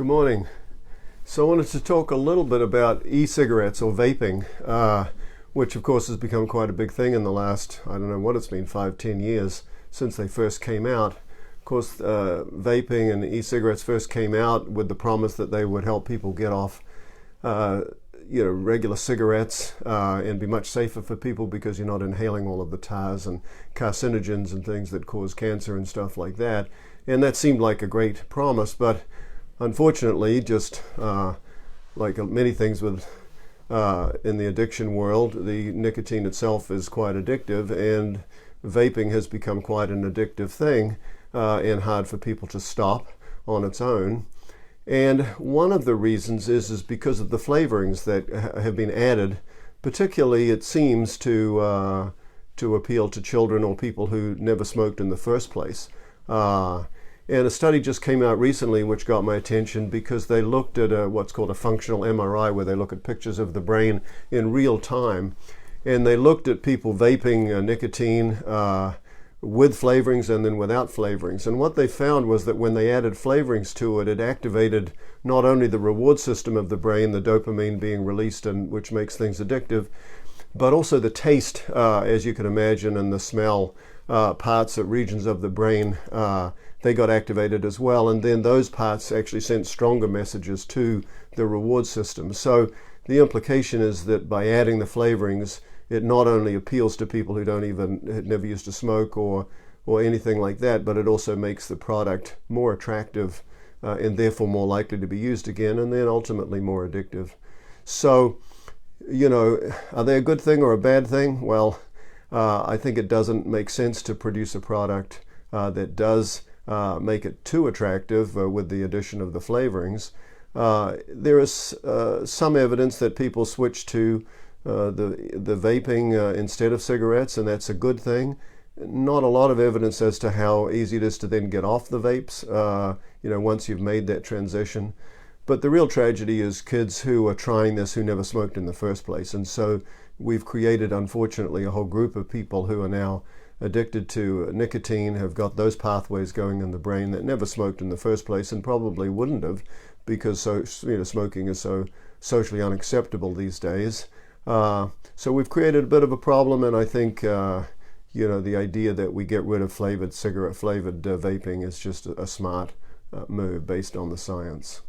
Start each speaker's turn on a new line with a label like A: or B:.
A: Good morning. So I wanted to talk a little bit about e-cigarettes or vaping, which of course has become quite a big thing in the last, I don't know what it's been, 5-10 years since they first came out. Of course, vaping and e-cigarettes first came out with the promise that they would help people get off regular cigarettes and be much safer for people because you're not inhaling all of the tars and carcinogens and things that cause cancer and stuff like that. And that seemed like a great promise, but unfortunately, just like many things with in the addiction world, the nicotine itself is quite addictive, and vaping has become quite an addictive thing and hard for people to stop on its own. And one of the reasons is because of the flavorings that have been added, particularly it seems to appeal to children or people who never smoked in the first place. And a study just came out recently which got my attention because they looked at what's called a functional MRI, where they look at pictures of the brain in real time. And they looked at people vaping nicotine with flavorings and then without flavorings. And what they found was that when they added flavorings to it, it activated not only the reward system of the brain, the dopamine being released, and which makes things addictive, but also the taste, as you can imagine, and the smell parts of regions of the brain. They got activated as well, and then those parts actually sent stronger messages to the reward system. So the implication is that by adding the flavorings, it not only appeals to people who had never used to smoke or anything like that, but it also makes the product more attractive and therefore more likely to be used again, and then ultimately more addictive. So, are they a good thing or a bad thing? Well, I think it doesn't make sense to produce a product that does make it too attractive with the addition of the flavorings. There is some evidence that people switch to the vaping instead of cigarettes, and that's a good thing. Not a lot of evidence as to how easy it is to then get off the vapes, once you've made that transition. But the real tragedy is kids who are trying this who never smoked in the first place. And so we've created, unfortunately, a whole group of people who are now addicted to nicotine, have got those pathways going in the brain that never smoked in the first place and probably wouldn't have, because smoking is so socially unacceptable these days. So we've created a bit of a problem, and I think the idea that we get rid of cigarette flavored vaping is just a smart move based on the science.